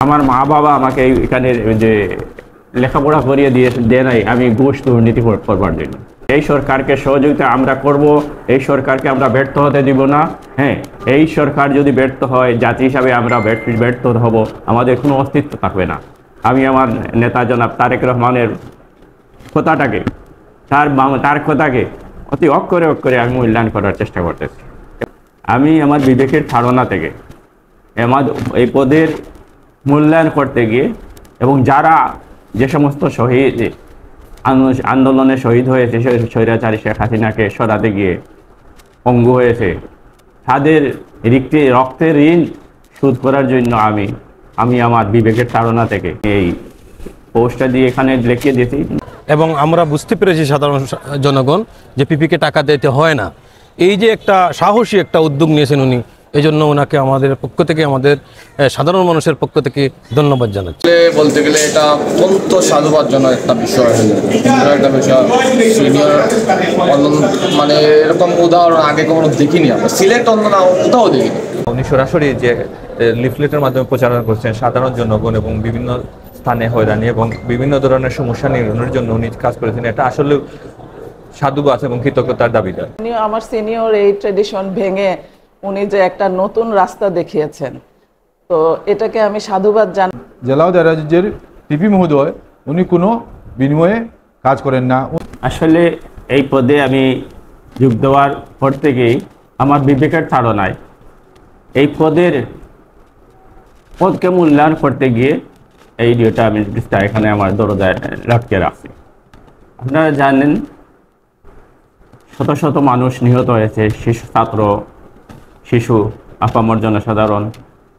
আমার মা বাবা আমাকে এখানে যে লেখাপড়া করিয়ে দেয় নাই আমি ঘুষ দুর্নীতি করবার জন্য। এই সরকারকে সহযোগিতা আমরা করব, এই সরকারকে আমরা ব্যর্থ হতে দিব না। হ্যাঁ, এই সরকার যদি ব্যর্থ হয় জাতি হিসাবে আমরা ব্যর্থ হব, আমাদের কোনো অস্তিত্ব থাকবে না। আমি আমার নেতা জনাব তারেক রহমানের কথাটাকে তার কথাকে অতি অক্ষরে অক্ষরে আমি মূল্যায়ন করার চেষ্টা করতেছি। আমি আমার বিবেকের ধারণা থেকে এই পদের মূল্যায়ন করতে গিয়ে এবং যারা যে সমস্ত শহীদ আন্দোলনে শহীদ হয়েছে, স্বৈরাচারী শেখ হাসিনাকে সরাতে গিয়ে পঙ্গু হয়েছে, তাদের রক্তের ঋণ শোধ করার জন্য আমি আমার বিবেকের ধারণা থেকে এই পোস্টটা দিয়ে এখানে লিখে দিয়েছি। এবং আমরা বুঝতে পেরেছি সাধারণ জনগণ যে পিপিকে টাকা দিতে হয় না। এই যে একটা সাহসী একটা উদ্যোগ নিয়েছেন উনি, এই জন্য ওনাকে আমাদের পক্ষ থেকে, আমাদের সাধারণ মানুষের পক্ষ থেকে ধন্যবাদ জানাচ্ছি। বলতে গেলে এটা অত্যন্ত সাধুবাদজনক একটা বিষয়, একটা বিষয়। সিনিয়র মানে এরকম উদাহরণ আগে কখনো দেখিনি আমরা, সিলেট অন্য কোথাও দেখিনি। উনি সরাসরি যে লিফলেটের মাধ্যমে প্রচারণা করছেন সাধারণ জনগণ এবং বিভিন্ন স্থানে হয়রানি এবং বিভিন্ন ধরনের সমস্যা নির্মূলের জন্য উনি কাজ করেছেন, এটা আসলে সাধুবাদ এবং কৃতজ্ঞতার দাবিদার। উনি আমার সিনিয়র এই ট্রেডিশন ভেঙে উনি যে একটা নতুন রাস্তা দেখিয়েছেন, তো এটাকে আমি সাধুবাদ জানাই। জেলা ও দায়রা জজের পিপি মহোদয় উনি কোনো বিনিময়ে কাজ করেন না। আসলে এই পদে আমি যোগ দেওয়ার পর থেকেই আমার বিবেকের ধারণায় এই পদকে মূল্যায়ন করতে গিয়ে এই ভিডিওটা আমি এখানে আমার দরজায় লটকে রাখছি। আপনারা জানেন শত শত মানুষ নিহত হয়েছে, শিশু আপামর জনসাধারণ,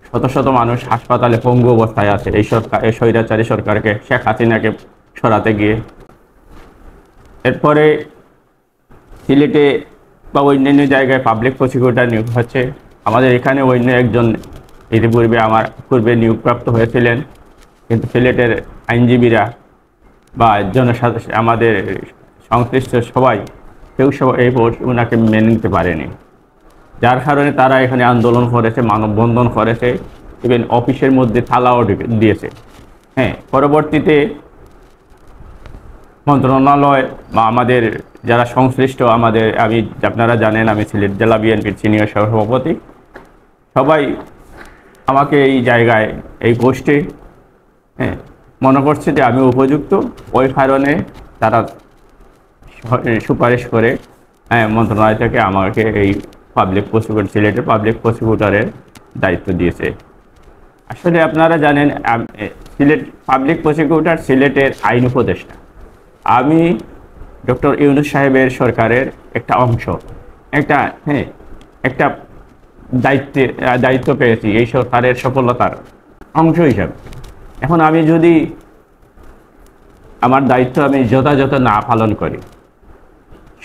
শত শত মানুষ হাসপাতালে পঙ্গু অবস্থায় আছে এই স্বৈরাচারী সরকারকে, শেখ হাসিনাকে সরাতে গিয়ে। এরপরে সিলেটে বা অন্যান্য জায়গায় পাবলিক প্রসিকিউটর নিয়োগ হচ্ছে। আমাদের এখানে অন্য একজন ইতিপূর্বে পূর্বে নিয়োগপ্রাপ্ত হয়েছিলেন, কিন্তু সিলেটের আইনজীবীরা বা আমাদের সংশ্লিষ্ট কেউ এই ওনাকে মেনে নিতে পারেনি, যার কারণে তারা এখানে আন্দোলন করেছে, মানববন্ধন করেছে, ইভেন অফিসের মধ্যে তালাও দিয়েছে। হ্যাঁ, পরবর্তীতে মন্ত্রণালয় বা আমাদের যারা সংশ্লিষ্ট আপনারা জানেন আমি সিলেট জেলা বিএনপির সিনিয়র সভাপতি, সবাই আমাকে এই জায়গায় এই পোস্টে মনে করছে যে আমি উপযুক্ত। ওই কারণে তারা সুপারিশ করে মন্ত্রণালয় থেকে আমাকে এই সিলেটের পাবলিক প্রসিকিউটরের দায়িত্ব দিয়েছে। আসলে আপনারা জানেন সিলেট পাবলিক প্রসিকিউটর সিলেটের আইন উপদেষ্টা। আমি ডক্টর ইউনূস সাহেবের সরকারের একটা অংশ, একটা দায়িত্ব পেয়েছি এই সরকারের সফলতার অংশ হিসাবে। এখন আমি যদি আমার দায়িত্ব আমি যথাযথ না পালন করি,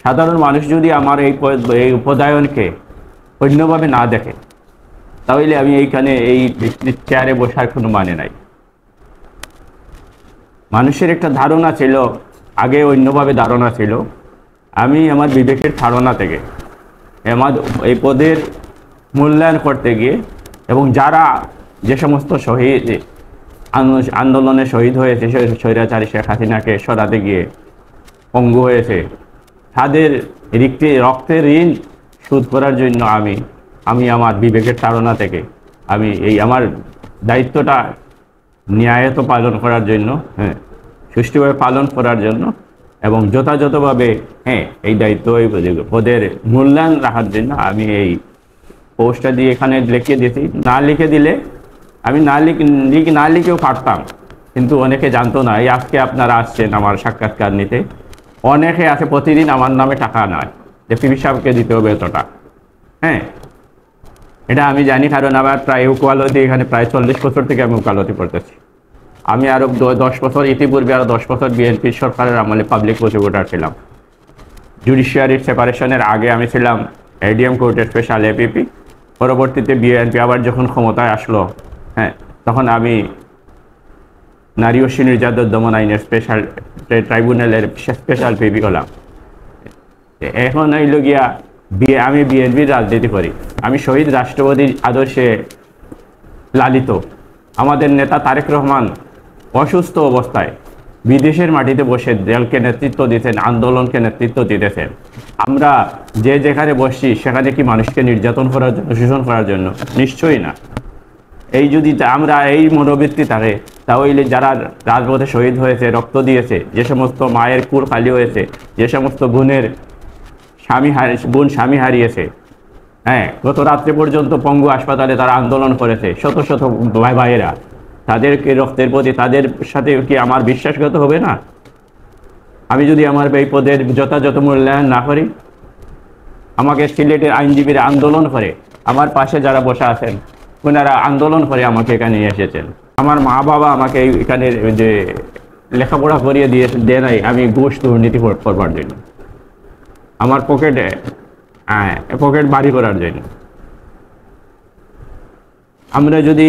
সাধারণ মানুষ যদি আমার এই উপদায়নকে অন্যভাবে না দেখে, তাহলে আমি এইখানে এই চেয়ারে বসার কোনো মানে নাই। মানুষের একটা ধারণা ছিল, আগে অন্যভাবে ধারণা ছিল। আমি আমার বিবেকের ধারণা থেকে এই পদের মূল্যায়ন করতে গিয়ে এবং যারা যে সমস্ত শহীদ আন্দোলনে শহীদ হয়েছে, স্বৈরাচারী শেখ হাসিনাকে সরাতে গিয়ে পঙ্গু হয়েছে, তাদের রক্তের ঋণ শোধ করার জন্য আমি আমার বিবেকের ধারণা থেকে আমার দায়িত্বটা ন্যায়ত পালন করার জন্য, সুষ্ঠুভাবে পালন করার জন্য এবং যথাযথভাবে এই দায়িত্ব পদের মূল্যায়ন রাখার জন্য আমি এই পোস্টটা দিয়ে এখানে লিখে দিয়েছি। না লিখে দিলে আমি না লিখেও পারতাম, কিন্তু অনেকে জানতো না। এই আজকে আপনারা আসছেন আমার সাক্ষাৎকার নিতে, অনেকে আছে প্রতিদিন আমার নামে টাকা নেয় যে পিপি সাহেবকে দিতে হবে এতটা। এটা আমি জানি, কারণ আমার প্রায় ওকালতি এখানে প্রায় 40 বছর থেকে আমি ওকালতি করতেছি। আমি আরও 10 বছর ইতিপূর্বে আরও 10 বছর বিএনপির সরকারের আমলে পাবলিক প্রসিকিউটর ছিলাম। জুডিশিয়ারির সেপারেশনের আগে আমি ছিলাম এডিএম কোর্টের স্পেশাল এপিপি। পরবর্তীতে বিএনপি আবার যখন ক্ষমতায় আসলো, তখন আমি নারী ও শিশু নির্যাতন দমন আইনের স্পেশাল ট্রাইব্যুনালের স্পেশাল পিপি হলাম। এখন হইল গিয়া আমি বিএনপির রাজনীতি করি। আমি শহীদ রাষ্ট্রপতির আদর্শে লালিত, আমাদের নেতা তারেক রহমান অসুস্থ অবস্থায় বিদেশের মাটিতে বসে দলকে নেতৃত্ব দিতেছেন, আন্দোলনকে নেতৃত্ব দিতেছেন। আমরা যে যেখানে বসছি সেখানে কি মানুষকে নির্যাতন করার জন্য, শোষণ করার জন্য? নিশ্চয়ই না। এই যদি আমরা এই মনোবৃত্তি থাকে, তাহলে যারা রাজপথে শহীদ হয়েছে, রক্ত দিয়েছে, যে সমস্ত মায়ের কুল খালি হয়েছে, যে সমস্ত বোনের স্বামী হারিয়েছে, হ্যাঁ, গত রাত্রে পর্যন্ত পঙ্গু হাসপাতালে তারা আন্দোলন করেছে, শত শত ভাইয়েরা, তাদেরকে রক্তের প্রতি তাদের সাথে কি আমার বিশ্বাসঘাত হবে না? আমি যদি আমার এই পদের যথাযথ মূল্যায়ন না করি, আমাকে সিলেটের আইনজীবীরা আন্দোলন করে, আমার পাশে যারা বসে আছেন ওনারা আন্দোলন করে আমাকে এখানে নিয়ে এসেছেন। আমার মা বাবা আমাকে এখানে যে লেখাপড়া করিয়ে দেয় নাই আমি ঘুষ দুর্নীতি করবার জন্য, আমার পকেট বাড়ি করার জন্য। আমরা যদি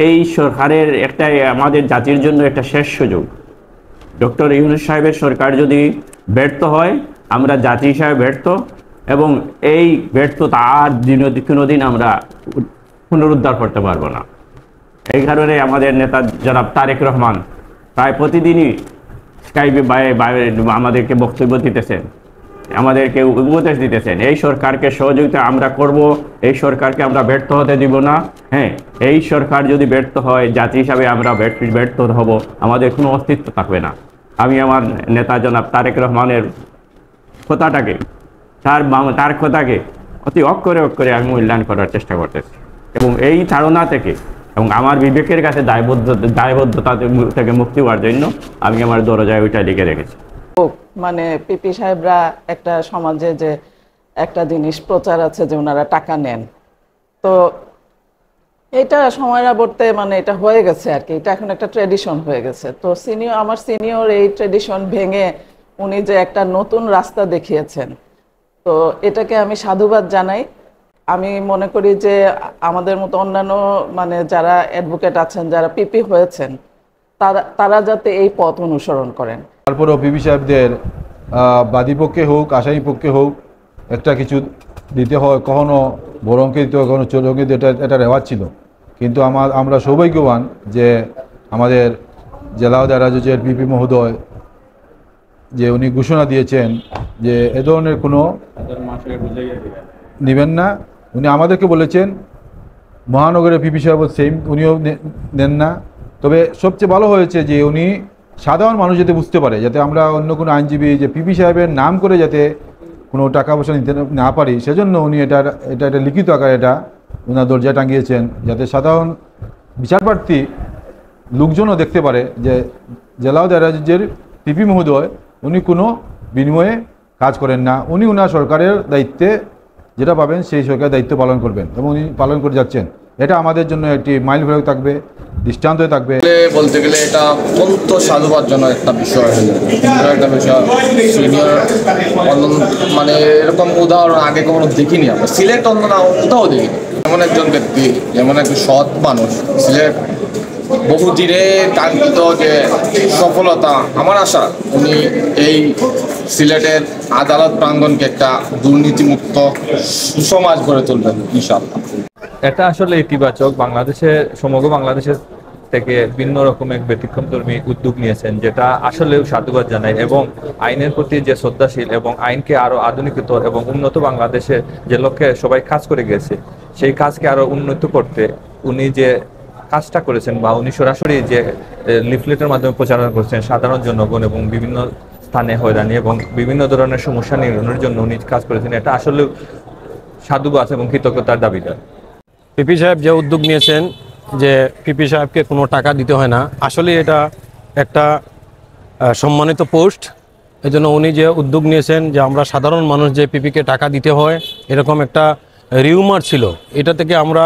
এই সরকারের একটা আমাদের জাতির জন্য একটা শেষ সুযোগ, ডক্টর ইউনূস সাহেবের সরকার যদি ব্যর্থ হয়, আমরা জাতি হিসাবে ব্যর্থ, এবং এই ব্যর্থতা আর কোনোদিন আমরা পুনরুদ্ধার করতে পারবো না। এই কারণে আমাদের নেতা জনাব তারেক রহমান প্রায় প্রতিদিনই স্কাইপে আমাদেরকে বক্তব্য দিতেছেন, আমাদেরকে উপদেশ দিতেছেন। এই সরকারকে সহযোগিতা আমরা করব, এই সরকারকে আমরা ব্যর্থ হতে দিব না। হ্যাঁ, এই সরকার যদি ব্যর্থ হয়, জাতি হিসাবে আমরা ব্যর্থ হব, আমাদের কোনো অস্তিত্ব থাকবে না। আমি আমার নেতা জনাব তারেক রহমানের কথাটাকে, তার কথাকে অতি অক্ষরে আমি মূল্যায়ন করার চেষ্টা করতেছি, এবং এই ধারণা থেকে এবং আমার বিবেকের কাছে দায়বদ্ধতা থেকে মুক্তি হওয়ার জন্য আমি আমার দরজায় ওইটা লিখে রেখেছি। মানে পিপি সাহেবরা একটা সমাজে যে একটা জিনিস প্রচার আছে যে ওনারা টাকা নেন, তো এটা সময়ের আবর্তে মানে এটা হয়ে গেছে আর কি, এটা এখন একটা ট্রেডিশন হয়ে গেছে। তো আমার সিনিয়র এই ট্রেডিশন ভেঙে উনি যে একটা নতুন রাস্তা দেখিয়েছেন, তো এটাকে আমি সাধুবাদ জানাই। আমি মনে করি যে আমাদের মতো অন্যান্য মানে যারা অ্যাডভোকেট আছেন, যারা পিপি হয়েছেন, তারা যাতে এই পথ অনুসরণ করেন। তারপরেও পিপি সাহেবদের বাদীপক্ষে হোক, আসামি পক্ষে হোক, একটা কিছু দিতে হয়, কখনো বড় অঙ্কে দিতে হয়, কখনো ছোট অঙ্কে দিতে, এটা রেওয়াজ ছিল। কিন্তু আমরা সৌভাগ্যবান যে আমাদের জেলা দায়রা জজের পিপি মহোদয় যে উনি ঘোষণা দিয়েছেন যে এ ধরনের কোনো নেবেন না। উনি আমাদেরকে বলেছেন, মহানগরের পিপি সাহেব সেম উনিও নেন না। তবে সবচেয়ে ভালো হয়েছে যে উনি সাধারণ মানুষ যাতে বুঝতে পারে, যাতে আমরা অন্য কোনো আইনজীবী যে পিপি সাহেবের নাম করে যাতে কোনো টাকা পয়সা নিতে না পারি, সেজন্য উনি এটা লিখিত আকারে এটা ওনার দরজায় টাঙিয়েছেন, যাতে সাধারণ বিচারপ্রার্থী লোকজনও দেখতে পারে যে জেলা দায়রা জজের পিপি মহোদয় উনি কোনো বিনিময়ে কাজ করেন না। উনি ওনার সরকারের দায়িত্বে যেটা পাবেন সেই সরকারের দায়িত্ব পালন করবেন, এবং উনি পালন করে যাচ্ছেন। এটা আমাদের জন্য একটি মাইল ফলক থাকবে, দৃষ্টান্ত থাকবে। বলতে গেলে এটা অত্যন্ত সাধুবাদজনক একটা বিষয়, একটা বিষয় সিনিয়র মানে এরকম উদাহরণ আগে কখনো দেখিনি আমরা, সিলেট অন্য না কোথাও দেখিনি। এমন একজন ব্যক্তি, এমন একজন সৎ মানুষ, সিলেট বহুদিনে কাঙ্ক্ষিত যে সফলতা, আমার আশা উনি এই সিলেটের আদালত প্রাঙ্গণকে একটা দুর্নীতিমুক্ত সুসমাজ গড়ে তুলবেন ইনশাআল্লাহ। এটা আসলে ইতিবাচক। সমগ্র বাংলাদেশের থেকে ভিন্ন রকমের ব্যতিক্রমধর্মী উদ্যোগ নিয়েছেন, যেটা আসলেও সাধুবাদ জানায়, এবং আইনের প্রতি যে শ্রদ্ধাশীল এবং আইনকে আরো আধুনিকতর এবং উন্নত বাংলাদেশের যে লক্ষ্যে সবাই কাজ করে গেছে, সেই কাজকে আরো উন্নত করতে উনি যে কাজটা করেছেন, বা উনি সরাসরি যে লিফলেটের মাধ্যমে প্রচারণা করছেন সাধারণ জনগণ এবং বিভিন্ন স্থানে হয়রানি এবং বিভিন্ন ধরনের সমস্যা নিরসনের জন্য উনি কাজ করেছেন, এটা আসলেও সাধুবাদ এবং কৃতজ্ঞতার দাবিদার। পিপি সাহেব যে উদ্যোগ নিয়েছেন যে পিপি সাহেবকে কোনো টাকা দিতে হয় না, আসলে এটা একটা সম্মানিত পোস্ট। এজন্য উনি যে উদ্যোগ নিয়েছেন যে আমরা সাধারণ মানুষ যে পিপিকে টাকা দিতে হয়, এরকম একটা রিউমার ছিল, এটা থেকে আমরা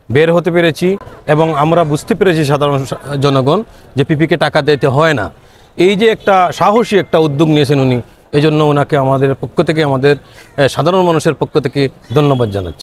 বের হতে পেরেছি, এবং আমরা বুঝতে পেরেছি সাধারণ জনগণ যে পিপিকে টাকা দিতে হয় না। এই যে একটা সাহসী একটা উদ্যোগ নিয়েছেন উনি, এজন্য ওনাকে আমাদের পক্ষ থেকে, আমাদের সাধারণ মানুষের পক্ষ থেকে ধন্যবাদ জানাচ্ছি।